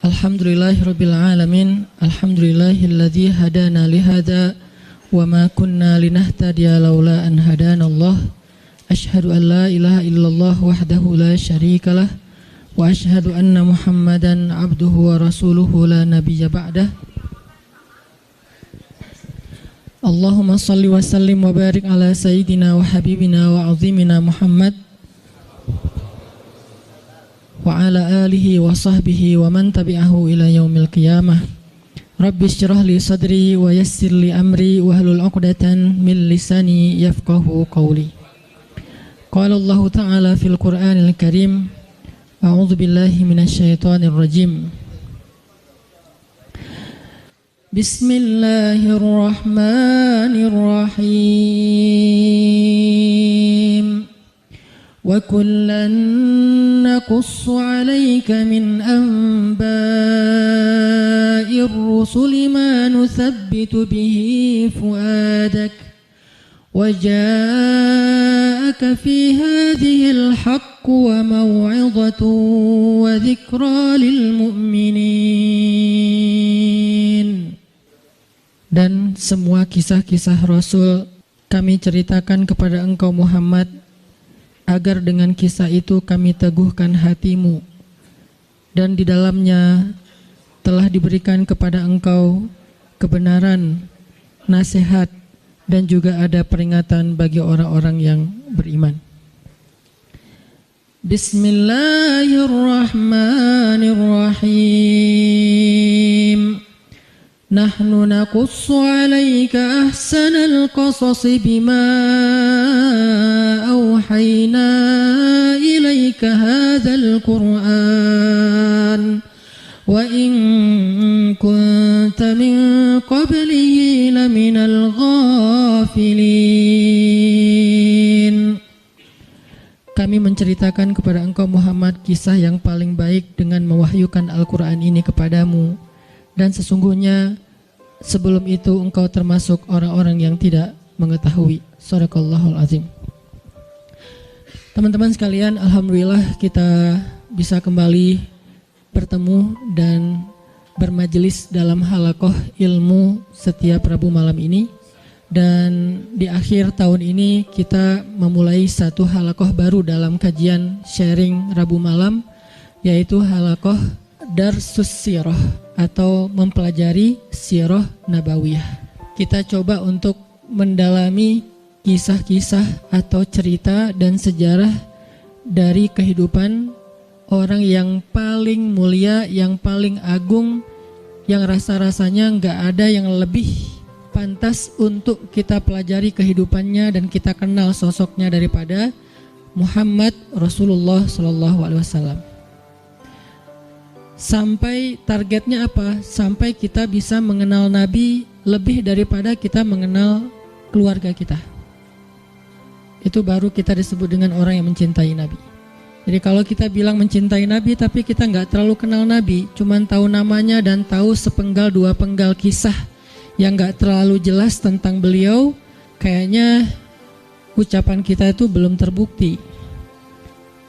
Alhamdulillahirabbil alamin. Alhamdulillahilladzi hadana lihada wa ma kunna linahtadiya laula an hadanallah. Asyhadu an la ilaha illallah wahdahu la syarikalah wa asyhadu anna Muhammadan abduhu wa rasuluhu la nabiyya ba'dah. Allahumma salli wa sallim wa barik ala sayyidina wa habibina wa azimina Muhammad wa ala alihi wa sahbihi wa man tabi'ahu ila yaumil qiyamah. Rabbi syrah li sadri wa yassir li amri wa hlul 'uqdatan min lisani yafqahu qawli. Qala Allah ta'ala fil Qur'anil Karim, a'udzu billahi minasy syaithanir rajim. Bismillahirrahmanirrahim. Wa kullan naqussu 'alaika min anba'ir rusuli ma nuthabbitu bihi fu'adak wa ja'aka fi hadhil haqqu wa maw'izatun wa dhikra lil mu'minin. Dan semua kisah-kisah Rasul kami ceritakan kepada engkau Muhammad, agar dengan kisah itu kami teguhkan hatimu, dan di dalamnya telah diberikan kepada engkau kebenaran, nasihat, dan juga ada peringatan bagi orang-orang yang beriman. Bismillahirrahmanirrahim. Nahnu naqussu 'alaika ahsanal qasasi bima awhayna ilaika hadzal Qur'an wa in kunta min qablihi laminal ghafilin. Kami menceritakan kepada engkau Muhammad kisah yang paling baik dengan mewahyukan Al-Quran ini kepadamu, dan sesungguhnya sebelum itu engkau termasuk orang-orang yang tidak mengetahui. Shadaqallahul azim. Teman-teman sekalian, alhamdulillah kita bisa kembali bertemu dan bermajelis dalam halaqah ilmu setiap Rabu malam ini. Dan di akhir tahun ini kita memulai satu halaqah baru dalam kajian sharing Rabu malam, yaitu halaqah Darsus Sirah atau mempelajari Sirah Nabawiyah. Kita coba untuk mendalami kisah-kisah atau cerita dan sejarah dari kehidupan orang yang paling mulia, yang paling agung, yang rasa-rasanya nggak ada yang lebih pantas untuk kita pelajari kehidupannya dan kita kenal sosoknya daripada Muhammad Rasulullah SAW. Sampai targetnya apa? Sampai kita bisa mengenal Nabi lebih daripada kita mengenal keluarga kita. Itu baru kita disebut dengan orang yang mencintai Nabi. Jadi kalau kita bilang mencintai Nabi tapi kita nggak terlalu kenal Nabi, cuman tahu namanya dan tahu sepenggal dua penggal kisah yang nggak terlalu jelas tentang beliau, kayaknya ucapan kita itu belum terbukti.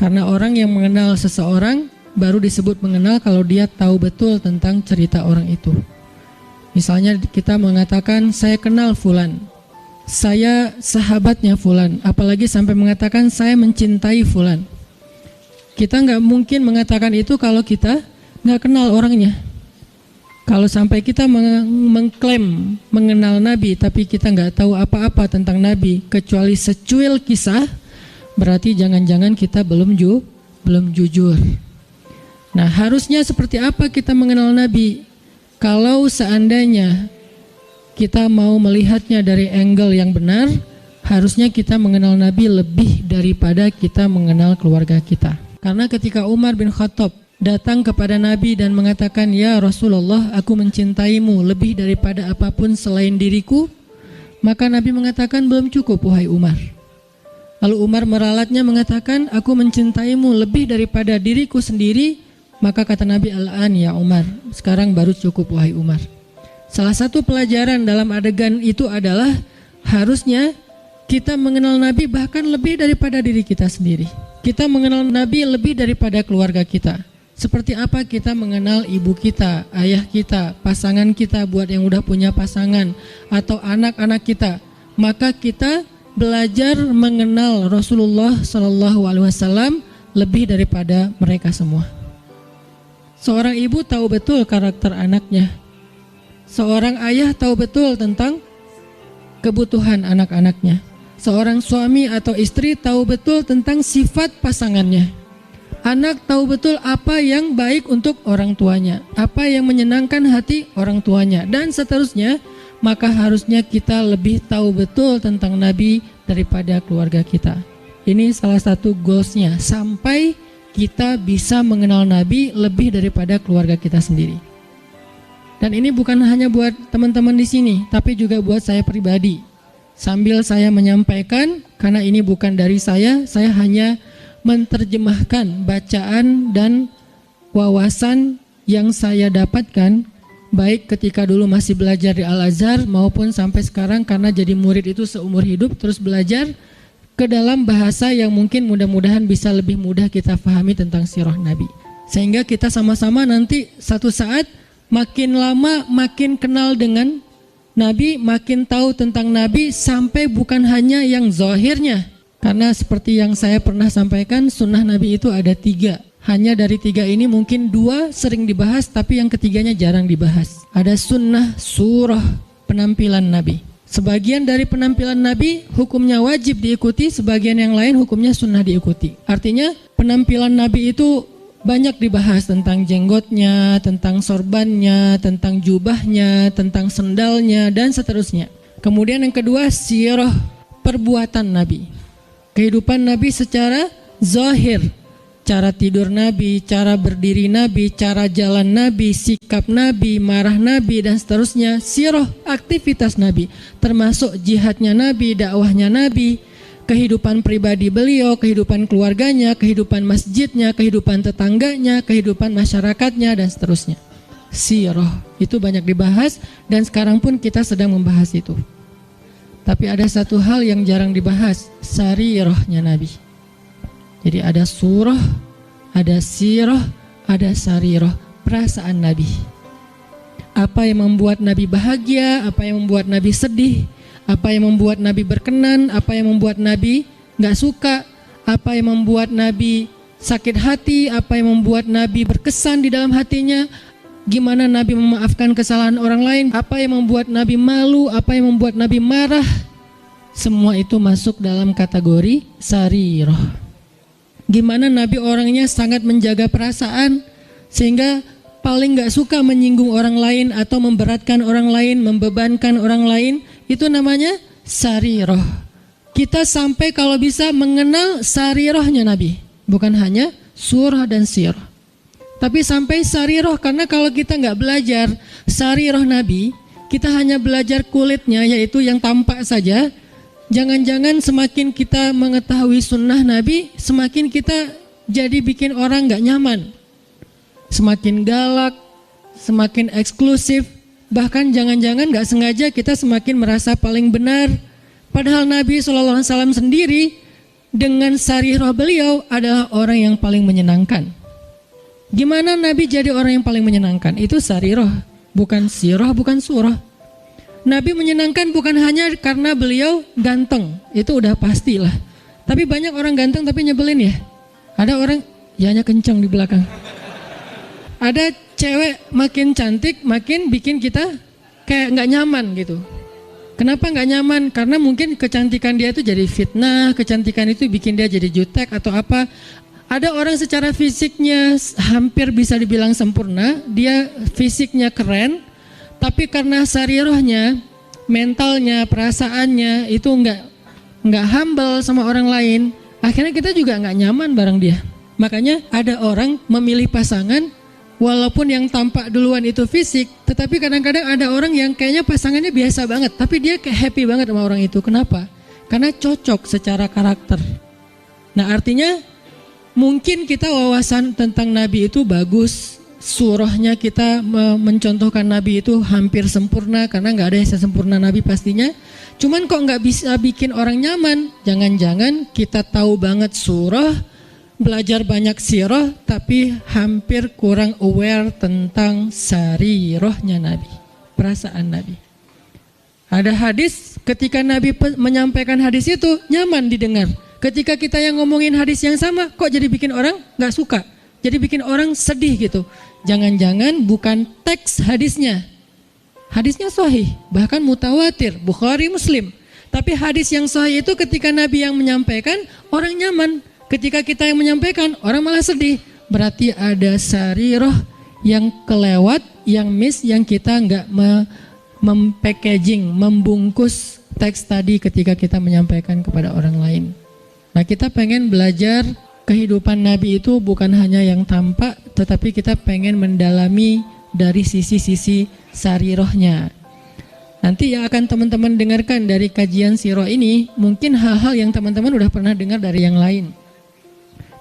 Karena orang yang mengenal seseorang baru disebut mengenal kalau dia tahu betul tentang cerita orang itu. Misalnya kita mengatakan saya kenal fulan, saya sahabatnya fulan, apalagi sampai mengatakan saya mencintai fulan. Kita nggak mungkin mengatakan itu kalau kita nggak kenal orangnya. Kalau sampai kita mengklaim mengenal Nabi tapi kita nggak tahu apa-apa tentang Nabi kecuali secuil kisah, berarti jangan-jangan kita belum jujur. Nah, harusnya seperti apa kita mengenal Nabi? Kalau seandainya kita mau melihatnya dari angle yang benar, harusnya kita mengenal Nabi lebih daripada kita mengenal keluarga kita. Karena ketika Umar bin Khattab datang kepada Nabi dan mengatakan, "Ya Rasulullah, aku mencintaimu lebih daripada apapun selain diriku," maka Nabi mengatakan, "Belum cukup wahai Umar." Lalu Umar meralatnya mengatakan, "Aku mencintaimu lebih daripada diriku sendiri," maka kata Nabi, "Al-an ya Umar, sekarang baru cukup wahai Umar." Salah satu pelajaran dalam adegan itu adalah harusnya kita mengenal Nabi bahkan lebih daripada diri kita sendiri. Kita mengenal Nabi lebih daripada keluarga kita. Seperti apa kita mengenal ibu kita, ayah kita, pasangan kita buat yang udah punya pasangan, atau anak-anak kita. Maka kita belajar mengenal Rasulullah SAW lebih daripada mereka semua. Seorang ibu tahu betul karakter anaknya. Seorang ayah tahu betul tentang kebutuhan anak-anaknya. Seorang suami atau istri tahu betul tentang sifat pasangannya. Anak tahu betul apa yang baik untuk orang tuanya, apa yang menyenangkan hati orang tuanya, dan seterusnya. Maka harusnya kita lebih tahu betul tentang Nabi daripada keluarga kita. Ini salah satu goalsnya, sampai kita bisa mengenal Nabi lebih daripada keluarga kita sendiri. Dan ini bukan hanya buat teman-teman di sini, tapi juga buat saya pribadi. Sambil saya menyampaikan, karena ini bukan dari saya hanya menerjemahkan bacaan dan wawasan yang saya dapatkan, baik ketika dulu masih belajar di Al-Azhar maupun sampai sekarang karena jadi murid itu seumur hidup terus belajar ke dalam bahasa yang mungkin mudah-mudahan bisa lebih mudah kita pahami tentang sirah Nabi. Sehingga kita sama-sama nanti satu saat makin lama makin kenal dengan Nabi, makin tahu tentang Nabi, sampai bukan hanya yang zahirnya. Karena seperti yang saya pernah sampaikan, sunnah Nabi itu ada 3. Hanya dari 3 ini mungkin 2 sering dibahas, tapi yang ketiganya jarang dibahas. Ada sunnah surah penampilan Nabi. Sebagian dari penampilan Nabi hukumnya wajib diikuti, sebagian yang lain hukumnya sunnah diikuti. Artinya penampilan Nabi itu banyak dibahas, tentang jenggotnya, tentang sorbannya, tentang jubahnya, tentang sendalnya, dan seterusnya. Kemudian yang kedua, sirah perbuatan Nabi. Kehidupan Nabi secara zahir, cara tidur Nabi, cara berdiri Nabi, cara jalan Nabi, sikap Nabi, marah Nabi, dan seterusnya. Sirah aktivitas Nabi, termasuk jihadnya Nabi, dakwahnya Nabi, kehidupan pribadi beliau, kehidupan keluarganya, kehidupan masjidnya, kehidupan tetangganya, kehidupan masyarakatnya, dan seterusnya. Sirah itu banyak dibahas, dan sekarang pun kita sedang membahas itu. Tapi ada satu hal yang jarang dibahas, sarirahnya Nabi. Jadi ada surah, ada sirah, ada sarirah, perasaan Nabi. Apa yang membuat Nabi bahagia, apa yang membuat Nabi sedih, apa yang membuat Nabi berkenan, apa yang membuat Nabi gak suka, apa yang membuat Nabi sakit hati, apa yang membuat Nabi berkesan di dalam hatinya, gimana Nabi memaafkan kesalahan orang lain, apa yang membuat Nabi malu, apa yang membuat Nabi marah. Semua itu masuk dalam kategori sarirah. Gimana Nabi orangnya sangat menjaga perasaan, sehingga paling gak suka menyinggung orang lain atau memberatkan orang lain, membebankan orang lain. Itu namanya sarirah. Kita sampai kalau bisa mengenal sarirahnya Nabi, bukan hanya surah dan sirah, tapi sampai sarirah. Karena kalau kita nggak belajar sarirah Nabi, kita hanya belajar kulitnya, yaitu yang tampak saja. Jangan-jangan semakin kita mengetahui sunnah Nabi, semakin kita jadi bikin orang nggak nyaman, semakin galak, semakin eksklusif. Bahkan jangan-jangan gak sengaja kita semakin merasa paling benar. Padahal Nabi SAW sendiri dengan sarirah beliau adalah orang yang paling menyenangkan. Gimana Nabi jadi orang yang paling menyenangkan? Itu sarirah, bukan sirah, bukan surah. Nabi menyenangkan bukan hanya karena beliau ganteng, itu udah pastilah. Tapi banyak orang ganteng tapi nyebelin ya. Ada orang, yanya kencang di belakang. Ada cewek makin cantik makin bikin kita kayak gak nyaman gitu. Kenapa gak nyaman? Karena mungkin kecantikan dia itu jadi fitnah, kecantikan itu bikin dia jadi jutek atau apa. Ada orang secara fisiknya hampir bisa dibilang sempurna, dia fisiknya keren, tapi karena sarirahnya, mentalnya, perasaannya itu nggak humble sama orang lain, akhirnya kita juga nggak nyaman bareng dia. Makanya ada orang memilih pasangan walaupun yang tampak duluan itu fisik, tetapi kadang-kadang ada orang yang kayaknya pasangannya biasa banget, tapi dia kayak happy banget sama orang itu. Kenapa? Karena cocok secara karakter. Nah artinya mungkin kita wawasan tentang Nabi itu bagus, surahnya kita mencontohkan Nabi itu hampir sempurna, karena nggak ada yang sempurna Nabi pastinya. Cuman kok nggak bisa bikin orang nyaman? Jangan-jangan kita tahu banget surah, belajar banyak sirah tapi hampir kurang aware tentang sarirahnya Nabi, perasaan Nabi. Ada hadis ketika Nabi menyampaikan hadis itu nyaman didengar. Ketika kita yang ngomongin hadis yang sama kok jadi bikin orang gak suka, jadi bikin orang sedih gitu. Jangan-jangan bukan teks hadisnya. Hadisnya sahih, bahkan mutawatir, Bukhari, Muslim. Tapi hadis yang sahih itu ketika Nabi yang menyampaikan orang nyaman. Ketika kita yang menyampaikan, orang malah sedih. Berarti ada sarirah yang kelewat, yang miss, yang kita nggak packaging, membungkus teks tadi ketika kita menyampaikan kepada orang lain. Nah, kita pengen belajar kehidupan Nabi itu bukan hanya yang tampak, tetapi kita pengen mendalami dari sisi-sisi sarirahnya. Nanti yang akan teman-teman dengarkan dari kajian sirah ini, mungkin hal-hal yang teman-teman udah pernah dengar dari yang lain.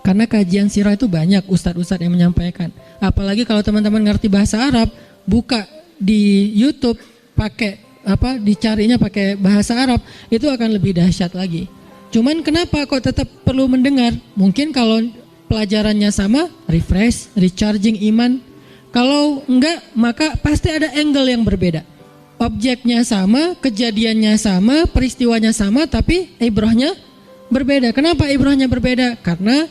Karena kajian sirah itu banyak ustadz-ustadz yang menyampaikan. Apalagi kalau teman-teman ngerti bahasa Arab, buka di YouTube dicarinya pakai bahasa Arab, itu akan lebih dahsyat lagi. Cuman kenapa kok tetap perlu mendengar? Mungkin kalau pelajarannya sama, refresh, recharging iman. Kalau enggak, maka pasti ada angle yang berbeda. Objeknya sama, kejadiannya sama, peristiwanya sama, tapi ibrahnya berbeda. Kenapa ibrahnya berbeda? Karena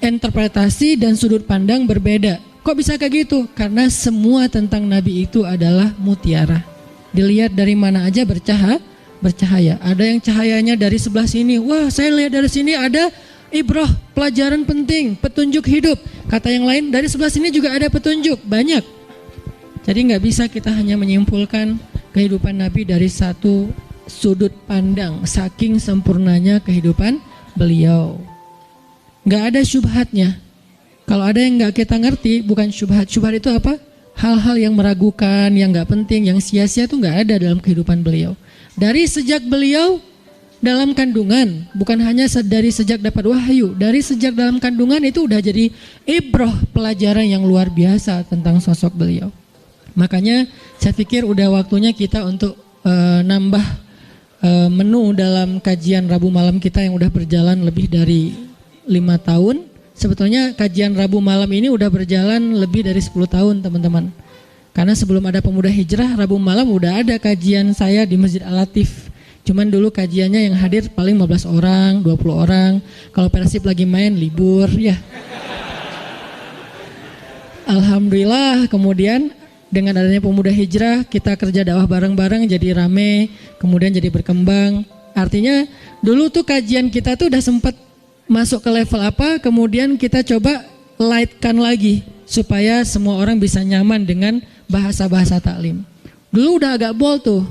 interpretasi dan sudut pandang berbeda. Kok bisa kayak gitu? Karena semua tentang Nabi itu adalah mutiara. Dilihat dari mana aja bercahaya. Ada yang cahayanya dari sebelah sini. Wah, saya lihat dari sini ada ibrah, pelajaran penting, petunjuk hidup. Kata yang lain, dari sebelah sini juga ada petunjuk, banyak. Jadi nggak bisa kita hanya menyimpulkan kehidupan Nabi dari satu sudut pandang, saking sempurnanya kehidupan beliau. Nggak ada syubhatnya. Kalau ada yang nggak kita ngerti, bukan syubhat. Syubhat itu apa? Hal-hal yang meragukan, yang nggak penting, yang sia-sia itu nggak ada dalam kehidupan beliau. Dari sejak beliau dalam kandungan, bukan hanya dari sejak dapat wahyu, dari sejak dalam kandungan itu udah jadi ibrah, pelajaran yang luar biasa tentang sosok beliau. Makanya saya pikir udah waktunya kita untuk nambah menu dalam kajian Rabu malam kita yang udah berjalan lebih dari 5 tahun. Sebetulnya kajian Rabu malam ini udah berjalan lebih dari 10 tahun teman-teman. Karena sebelum ada Pemuda Hijrah, Rabu malam udah ada kajian saya di Masjid Al-Latif. Cuman dulu kajiannya yang hadir paling 15 orang, 20 orang. Kalau Persib lagi main libur ya. Alhamdulillah kemudian dengan adanya Pemuda Hijrah kita kerja dakwah bareng-bareng jadi rame, kemudian jadi berkembang. Artinya dulu tuh kajian kita tuh udah sempat masuk ke level apa, kemudian kita coba lightkan lagi supaya semua orang bisa nyaman dengan bahasa-bahasa taklim. Dulu udah agak bold tuh.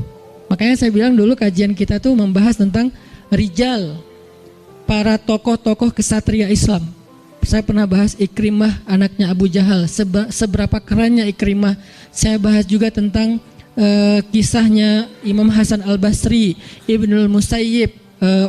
Makanya saya bilang dulu kajian kita tuh membahas tentang rijal, para tokoh-tokoh kesatria Islam. Saya pernah bahas Ikrimah anaknya Abu Jahal, seberapa kerennya Ikrimah. Saya bahas juga tentang kisahnya Imam Hasan Al-Basri, Ibnul Musayyib,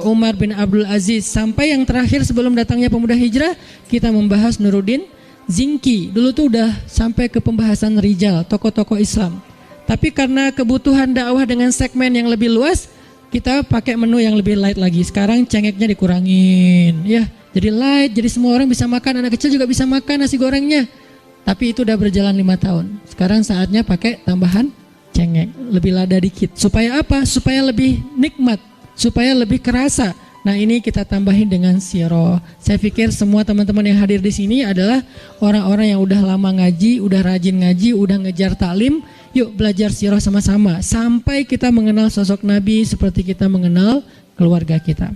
Umar bin Abdul Aziz, sampai yang terakhir sebelum datangnya Pemuda Hijrah kita membahas Nuruddin Zinki. Dulu tuh udah sampai ke pembahasan rijal, tokoh-tokoh Islam. Tapi karena kebutuhan dakwah dengan segmen yang lebih luas, kita pakai menu yang lebih light lagi. Sekarang cengeknya dikurangin, ya. Jadi light, jadi semua orang bisa makan, anak kecil juga bisa makan nasi gorengnya. Tapi itu udah berjalan 5 tahun. Sekarang saatnya pakai tambahan cengek, lebih lada dikit. Supaya apa? Supaya lebih nikmat, supaya lebih kerasa. Nah ini kita tambahin dengan sirah. Saya pikir semua teman-teman yang hadir di sini adalah orang-orang yang udah lama ngaji, udah rajin ngaji, udah ngejar taklim. Yuk belajar sirah sama-sama sampai kita mengenal sosok Nabi seperti kita mengenal keluarga kita.